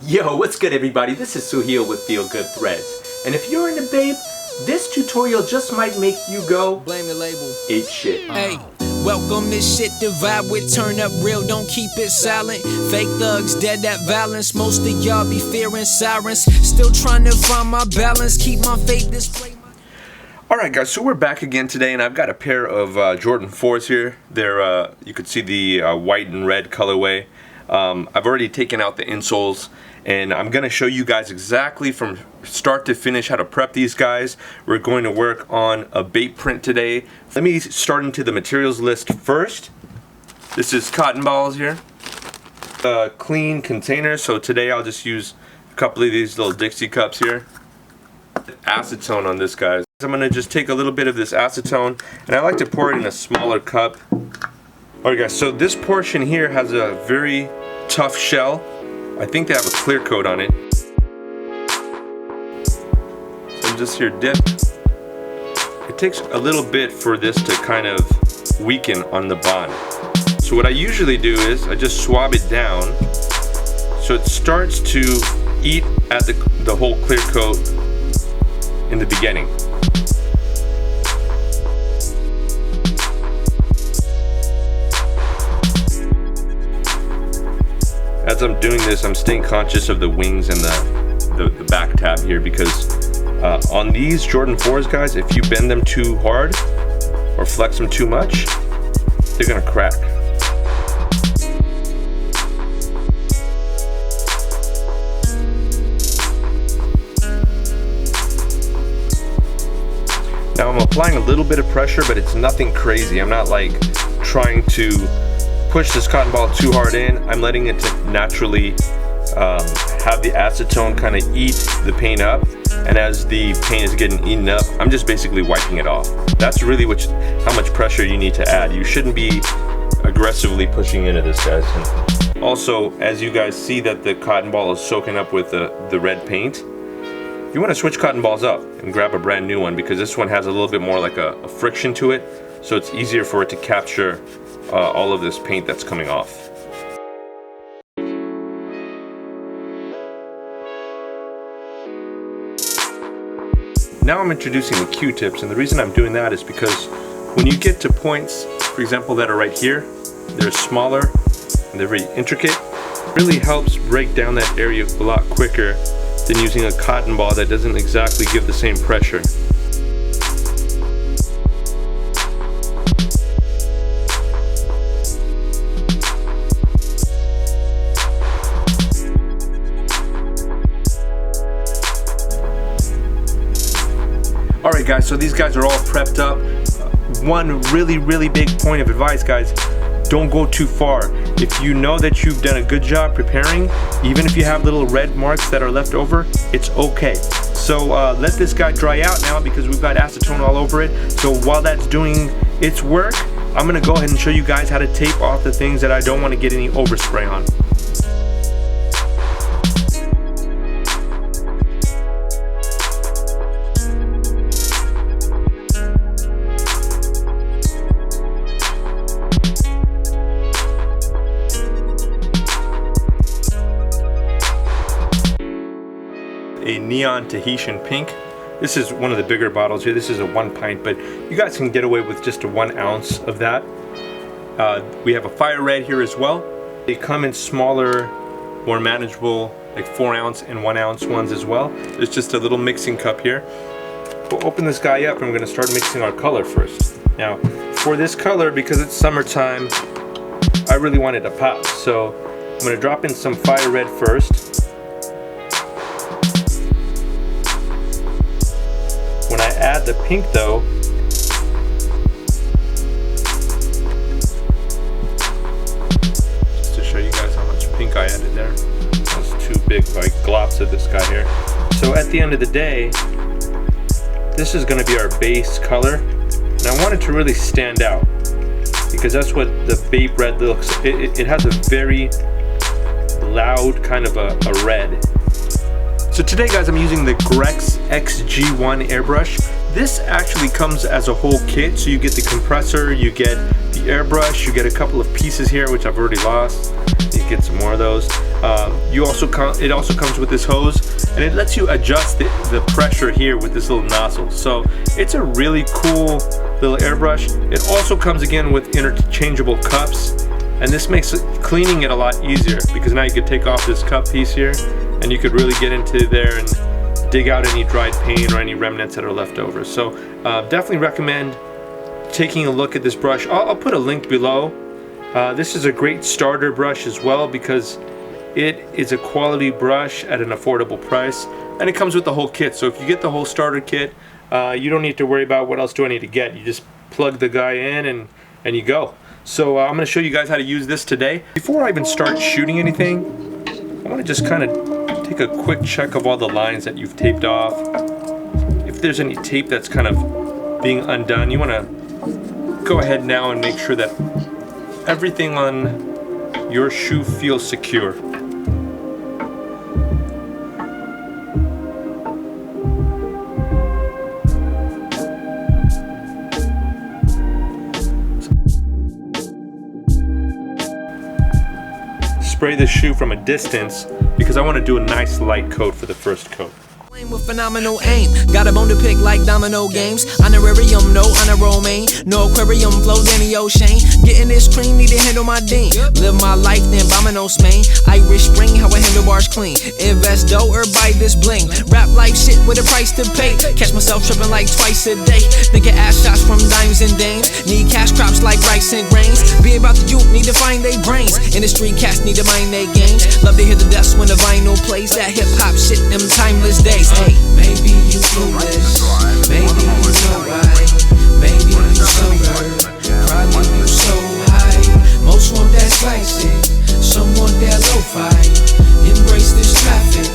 Yo, what's good everybody? This is Suhail with Feelgood Threads. And if you're into Bape, this tutorial just might make you go blame the label. Ape shit. Hey, welcome this shit to vibe with, turn up real, don't keep it silent. Fake thugs, dead at violence. Most of y'all be fearing sirens. Still trying to find my balance, keep my faith display. Alright guys, so we're back again today, and I've got a pair of Jordan 4s here. They're, you can see the white and red colorway. I've already taken out the insoles, and I'm going to show you guys exactly from start to finish how to prep these guys. We're going to work on a Bape print today. Let me start into the materials list first. This is cotton balls here. A clean container, so today I'll just use a couple of these little Dixie cups here. Acetone on this, guys. I'm going to just take a little bit of this acetone, and I like to pour it in a smaller cup. Alright guys, so this portion here has a very tough shell. I think they have a clear coat on it. So I'm just here dip. It takes a little bit for this to kind of weaken on the bond. So what I usually do is I just swab it down so it starts to eat at the whole clear coat in the beginning. As I'm doing this, I'm staying conscious of the wings and the back tab here, because on these Jordan 4s, guys, if you bend them too hard or flex them too much, they're gonna crack. Now I'm applying a little bit of pressure, but it's nothing crazy. I'm not like trying to push this cotton ball too hard in. I'm letting it to naturally have the acetone kind of eat the paint up, and as the paint is getting eaten up, I'm just basically wiping it off. That's really how much pressure you need to add. You shouldn't be aggressively pushing into this, guys. And also, as you guys see that the cotton ball is soaking up with the red paint, you want to switch cotton balls up and grab a brand new one, because this one has a little bit more like a friction to it, so it's easier for it to capture all of this paint that's coming off. Now I'm introducing the Q-tips, and the reason I'm doing that is because when you get to points, for example, that are right here, they're smaller and they're very intricate. It really helps break down that area a lot quicker than using a cotton ball that doesn't exactly give the same pressure. Alright guys, so these guys are all prepped up. One really big point of advice, guys, don't go too far. If you know that you've done a good job preparing, even if you have little red marks that are left over, it's okay. So let this guy dry out now, because we've got acetone all over it. So while that's doing its work, I'm going to go ahead and show you guys how to tape off the things that I don't want to get any overspray on. A neon Tahitian pink. This is one of the bigger bottles here. This is a 1 pint, but you guys can get away with just a 1 ounce of that. We have a fire red here as well. They come in smaller, more manageable, like 4 ounce and 1 ounce ones as well. There's just a little mixing cup here. We'll open this guy up, and we're gonna start mixing our color first. Now, for this color, because it's summertime, I really want it to pop. So I'm gonna drop in some fire red first. When I add the pink though, just to show you guys how much pink I added there. That's 2 big like glops of this guy here. So at the end of the day, this is going to be our base color, and I want it to really stand out, because that's what the Bape red looks. It has a very loud kind of a red. So today, guys, I'm using the Grex XG1 airbrush. This actually comes as a whole kit, so you get the compressor, you get the airbrush, you get a couple of pieces here, which I've already lost, you get some more of those. It also comes with this hose, and it lets you adjust the pressure here with this little nozzle. So it's a really cool little airbrush. It also comes again with interchangeable cups, and this makes cleaning it a lot easier, because now you could take off this cup piece here and you could really get into there and dig out any dried paint or any remnants that are left over. So definitely recommend taking a look at this brush. I'll put a link below. This is a great starter brush as well, because it is a quality brush at an affordable price, and it comes with the whole kit. So if you get the whole starter kit, you don't need to worry about what else do I need to get. You just plug the guy in and you go. So I'm going to show you guys how to use this today. Before I even start shooting anything, I want to just kind of take a quick check of all the lines that you've taped off. If there's any tape that's kind of being undone, you want to go ahead now and make sure that everything on your shoe feels secure. Spray the shoe from a distance, because I want to do a nice light coat for the first coat. With phenomenal aim, got a bone to pick like domino games. Honorarium, no honor romaine, no aquarium, flow Danny O'Shane. Getting this cream, need to handle my dean. Live my life, then bominos Spain. Irish spring, how I handle bars clean. Invest dough or buy this bling. Rap life shit with a price to pay. Catch myself tripping like twice a day. Thinking ass shots from dimes and dames. Need cash crops like rice and grains. Be about the youth, need to find they brains. Industry cats need to mind they games. Love to hear the dust when the vinyl plays. That hip hop shit, them timeless days. Hey, maybe you foolish, maybe you so right, maybe you sober, probably you so high. Most want that spicy, some want that lo-fi. Embrace this traffic,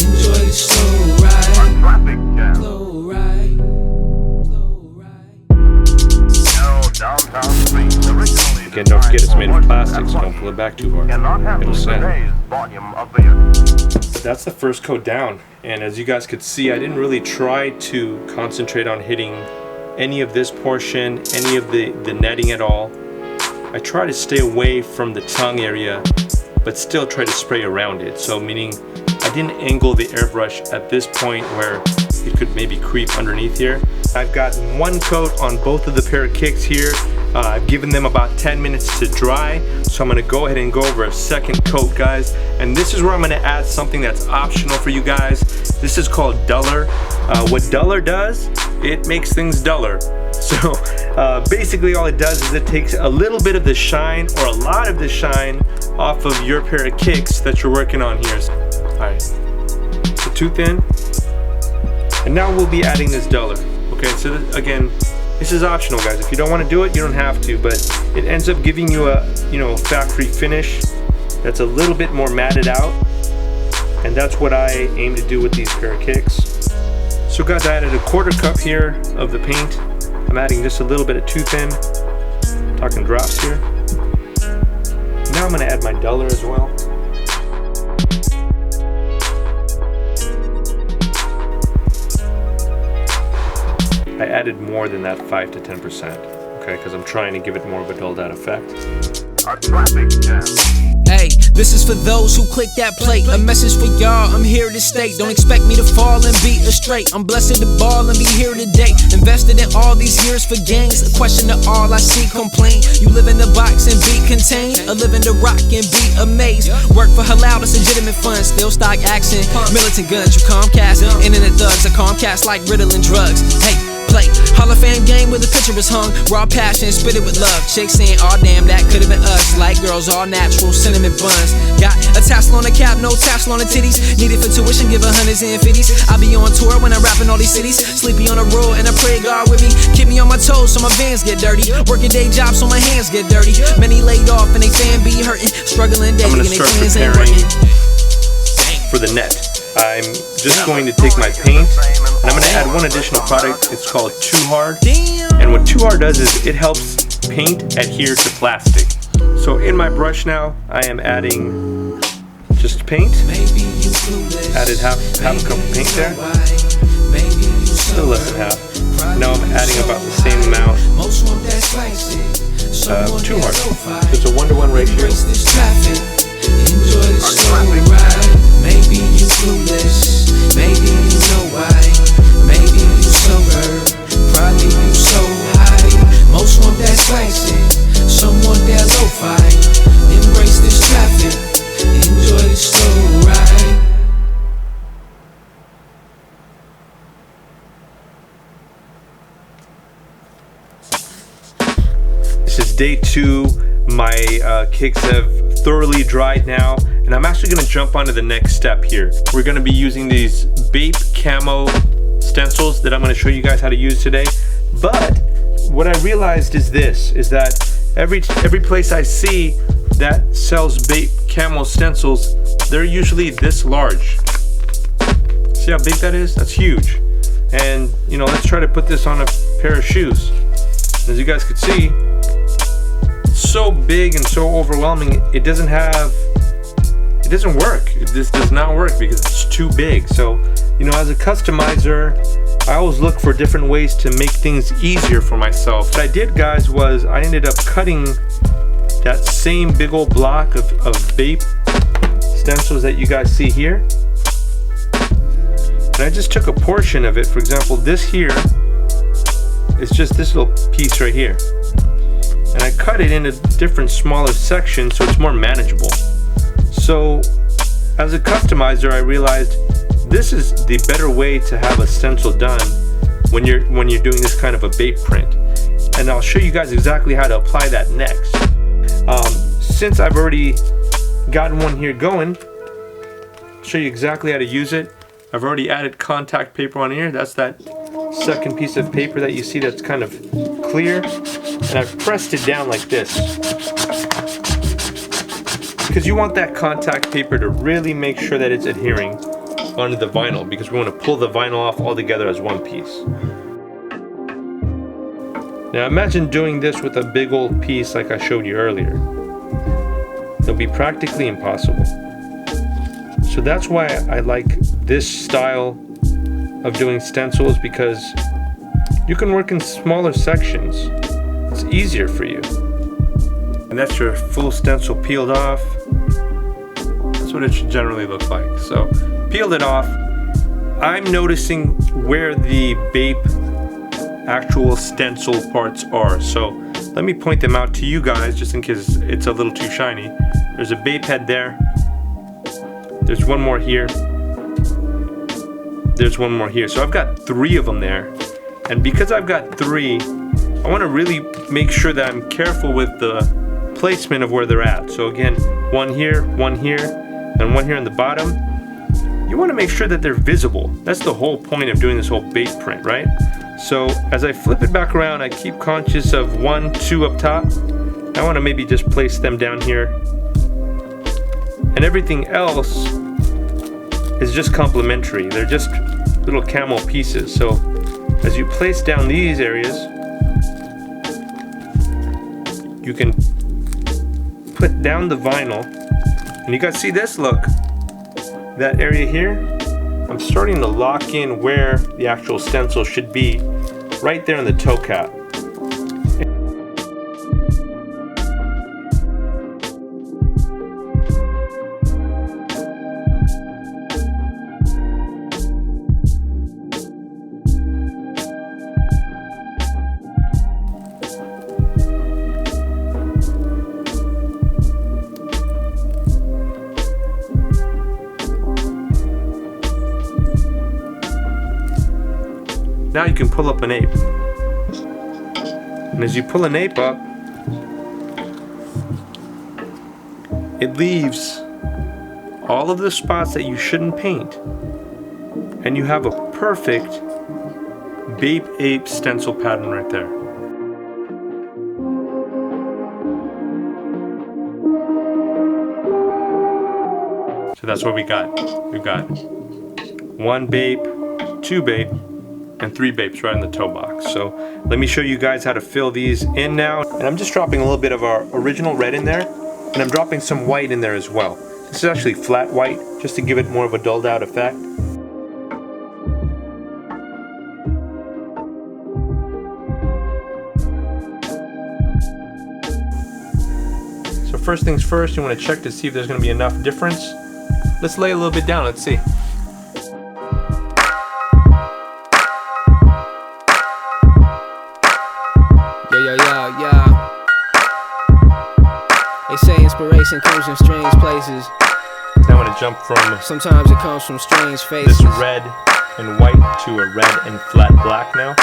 enjoy the slow ride. Slow ride, slow ride. Again, don't forget it's made of plastic, so don't pull it back too hard. It'll sand. But that's the first coat down, and as you guys could see, I didn't really try to concentrate on hitting any of this portion, any of the netting at all. I try to stay away from the tongue area, but still try to spray around it. So meaning I didn't angle the airbrush at this point where it could maybe creep underneath here. I've got one coat on both of the pair of kicks here. I've given them about 10 minutes to dry, so I'm going to go ahead and go over a second coat, guys. And this is where I'm going to add something that's optional for you guys. This is called duller. What duller does, it makes things duller. So basically all it does is it takes a little bit of the shine, or a lot of the shine, off of your pair of kicks that you're working on here. Alright, so too thin. And now we'll be adding this duller. Okay, so again, this is optional, guys. If you don't want to do it, you don't have to, but it ends up giving you a, factory finish that's a little bit more matted out, and that's what I aim to do with these pair of kicks. So guys, I added a 1/4 cup here of the paint. I'm adding just a little bit of too thin, talking drops here. Now I'm going to add my duller as well. I added more than that 5 to 10%, okay, because I'm trying to give it more of a dulled out effect. Hey, this is for those who click that plate. A message for y'all, I'm here to stay. Don't expect me to fall and be straight. I'm blessed to ball and be here today. Invested in all these years for gains. A question to all I see complain. You live in the box and be contained, or live in the rock and be amazed. Work for halal, that's legitimate fun. Still stock action, militant guns, you Comcast. Internet thugs, a Comcast like Ritalin drugs. Hey, play Hall of Fame game where the picture is hung. Raw passion, spit it with love. Chicks saying, oh damn, that could've been us. Like girls, all natural, cinnamon buns. Got a tassel on the cap, no tassel on the titties. Needed for tuition, give 100s and 50s. I be on tour when I'm rapping all these cities. Sleepy on the road and I pray God with me. Keep me on my toes so my vans get dirty. Working day jobs so my hands get dirty. Many laid off and they fan be hurting. Struggling daily and they plans ain't working. For the net, I'm just going to take my paint and I'm going to add one additional product. It's called Too Hard, and what Too Hard does is it helps paint adhere to plastic. So in my brush now, I am adding just paint. Added half a cup of paint there. Still less than half. Now I'm adding about the same amount of Too Hard. It's a 1-to-1 ratio. Enjoy the slow ride. Maybe you clueless, maybe you know why. Maybe you sober, probably you so high. Most want that spicy, some want that lo-fi. Embrace this traffic, enjoy the slow ride. This is day 2. My kicks have thoroughly dried now, and I'm actually going to jump onto the next step here. We're going to be using these Bape camo stencils that I'm going to show you guys how to use today. But what I realized is this, is that every place I see that sells Bape camo stencils, they're usually this large. See how big that is? That's huge. And you know, let's try to put this on a pair of shoes. As you guys could see, it's so big and so overwhelming, it doesn't work. This does not work because it's too big. So, you know, as a customizer, I always look for different ways to make things easier for myself. What I did, guys, was I ended up cutting that same big old block of Bape stencils that you guys see here. And I just took a portion of it. For example, this here is just this little piece right here. And I cut it into different smaller sections so it's more manageable. So as a customizer, I realized this is the better way to have a stencil done when you're doing this kind of a Bape print. And I'll show you guys exactly how to apply that next. Since I've already gotten one here going, I'll show you exactly how to use it. I've already added contact paper on here. That's that second piece of paper that you see that's kind of clear. And I've pressed it down like this, because you want that contact paper to really make sure that it's adhering onto the vinyl, because we want to pull the vinyl off all together as one piece. Now imagine doing this with a big old piece like I showed you earlier. It'll be practically impossible. So that's why I like this style of doing stencils, because you can work in smaller sections. It's easier for you. And that's your full stencil peeled off. That's what it should generally look like. So peeled it off. I'm noticing where the Bape actual stencil parts are. So let me point them out to you guys just in case it's a little too shiny. There's a Bape head there. There's one more here. There's one more here. So I've got 3 of them there. And because I've got 3, I want to really make sure that I'm careful with the placement of where they're at. So again, one here, and one here on the bottom. You want to make sure that they're visible. That's the whole point of doing this whole Bape print, right? So as I flip it back around, I keep conscious of 1, 2 up top. I want to maybe just place them down here. And everything else is just complementary. They're just little camo pieces. So as you place down these areas, you can put down the vinyl, and you guys see this, look, that area here, I'm starting to lock in where the actual stencil should be, right there in the toe cap. Now you can pull up an ape. And as you pull an ape up, it leaves all of the spots that you shouldn't paint. And you have a perfect Bape ape stencil pattern right there. So that's what we got. We've got 1 Bape, 2 Bape, and 3 Bapes right in the toe box. So let me show you guys how to fill these in now. And I'm just dropping a little bit of our original red in there, and I'm dropping some white in there as well. This is actually flat white, just to give it more of a dulled out effect. So first things first, you want to check to see if there's going to be enough difference. Let's lay a little bit down, let's see. Yeah. They say inspiration comes from strange places. Now I'm going to jump from Sometimes it comes from strange faces. this red and white to a red and flat black now.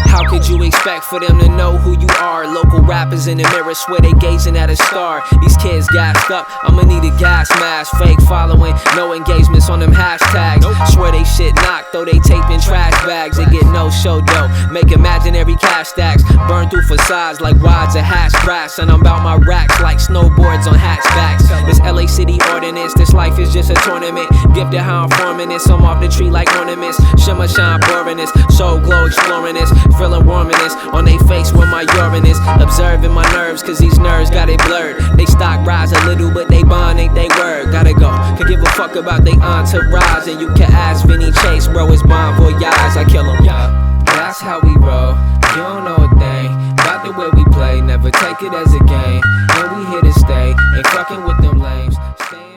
How could you expect for them to know who you are? Local rappers in the mirror swear they gazing at a star. These kids gassed up, I'ma need a gas mask. Fake following, no engagements on them hashtags. Swear they shit knocked, though they taping trash bags. They get no show though, make imaginary cash stacks. Burn through facades like wads of hash brass. And I'm about my racks like snowboards on hatchbacks. This LA City ordinance, this life is just a tournament. Gifted how I'm forming this, I'm off the tree like ornaments. Shimmer shine boring this, soul glow exploring this. Feeling warminess on they face when my urine is. Observing my nerves, cause these nerves got it blurred. They stock rise a little, but they bond ain't they word. Gotta go, could give a fuck about they entourage. And you can ask Vinny Chase, bro, it's bon voyage. I kill him, yeah. That's how we roll, you don't know a thing about the way we play, never take it as a game. And we here to stay, ain't fucking with them lames.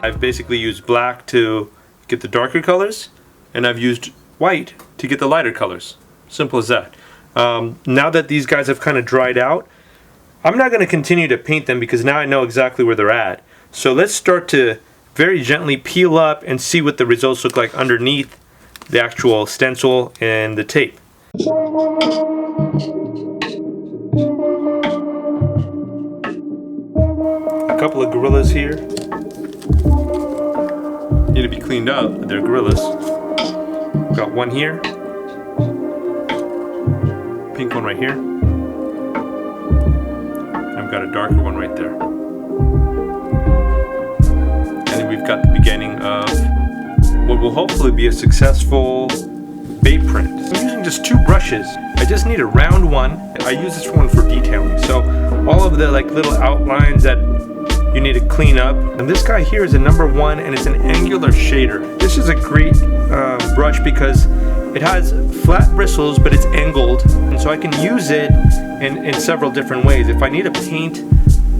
I've basically used black to get the darker colors, and I've used white to get the lighter colors. Simple as that. Now that these guys have kind of dried out, I'm not going to continue to paint them because now I know exactly where they're at. So let's start to very gently peel up and see what the results look like underneath the actual stencil and the tape. A couple of gorillas here. Need to be cleaned up, but they're gorillas. Got one here. Pink one right here. I've got a darker one right there. And then we've got the beginning of what will hopefully be a successful Bape print. I'm using just two brushes. I just need a round one. I use this one for detailing. So all of the like little outlines that you need to clean up. And this guy here is a #1 and it's an angular shader. This is a great brush because it has flat bristles, but it's angled, and so I can use it in several different ways. If I need to paint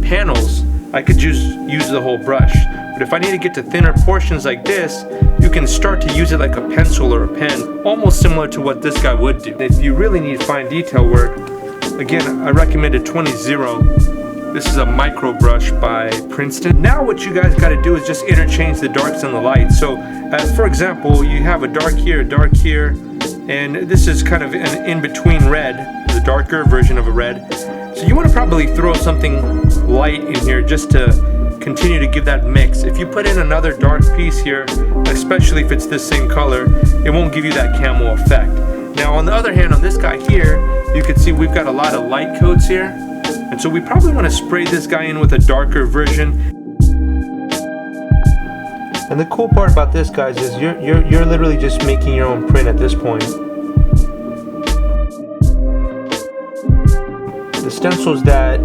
panels, I could just use the whole brush. But if I need to get to thinner portions like this, you can start to use it like a pencil or a pen, almost similar to what this guy would do. If you really need fine detail work, again, I recommend a 20-0. This is a micro brush by Princeton. Now what you guys got to do is just interchange the darks and the lights. So for example, you have a dark here, and this is kind of an in-between red, the darker version of a red. So you want to probably throw something light in here just to continue to give that mix. If you put in another dark piece here, especially if it's this same color, it won't give you that camo effect. Now on the other hand, on this guy here, you can see we've got a lot of light coats here. And so we probably want to spray this guy in with a darker version. And the cool part about this, guys, is you're literally just making your own print at this point. The stencils that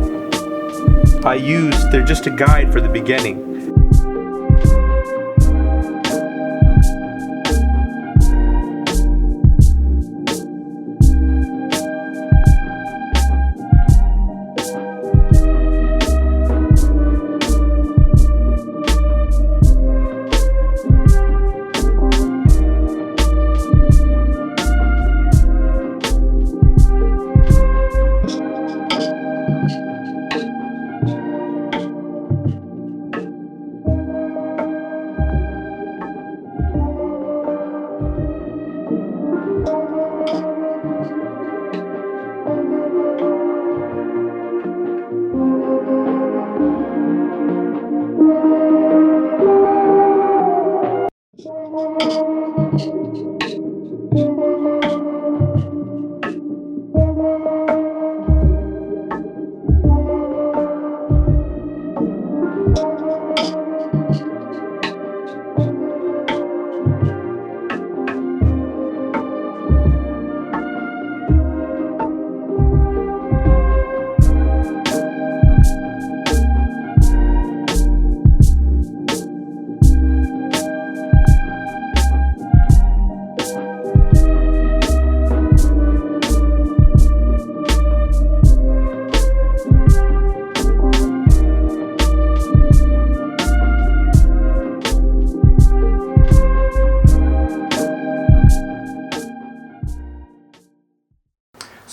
I use, they're just a guide for the beginning.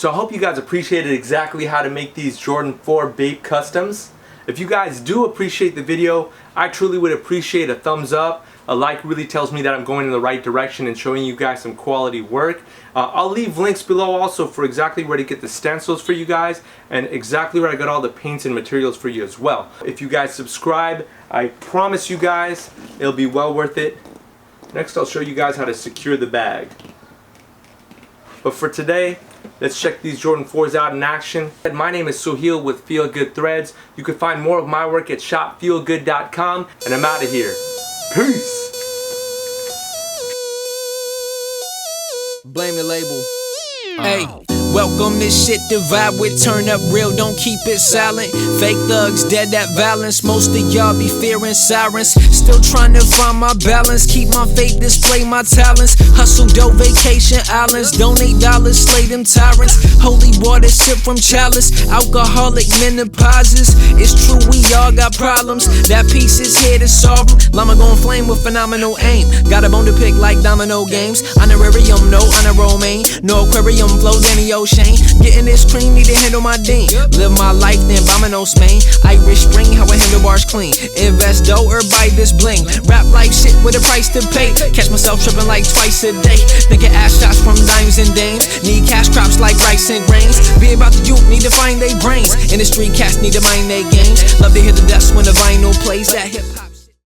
So I hope you guys appreciated exactly how to make these Jordan 4 Bape customs. If you guys do appreciate the video, I truly would appreciate a thumbs up. A like really tells me that I'm going in the right direction and showing you guys some quality work. I'll leave links below also for exactly where to get the stencils for you guys and exactly where I got all the paints and materials for you as well. If you guys subscribe, I promise you guys it'll be well worth it. Next I'll show you guys how to secure the bag. But for today, let's check these Jordan 4s out in action. My name is Suhail with Feelgood Threads. You can find more of my work at shopfeelgood.com, and I'm out of here. Peace! Blame the label. Hey, welcome this shit to vibe with. Turn up real, don't keep it silent. Fake thugs, dead at violence. Most of y'all be fearing sirens. Still trying to find my balance. Keep my faith, display my talents. Hustle dough, vacation islands. Donate dollars, slay them tyrants. Holy water, sip from chalice. Alcoholic menopauses. It's true, we all got problems. That piece is here to solve them. Llama gon' flame with phenomenal aim. Got a bone to pick like domino games. Honorarium, no honor romaine. No aquarium, flow Danny O'Shane. Getting this cream, need to handle my dean. Live my life, then Bominos Main. Irish spring, how I handle bars clean. Invest dough or buy this bling. Rap like shit with a price to pay. Catch myself tripping like twice a day. Thinking ass shots from dimes and dames. Need cash crops like rice and grains. Be about the youth, need to find they brains. Industry cats need to mind they games. Love to hear the dust when the vinyl plays that hip.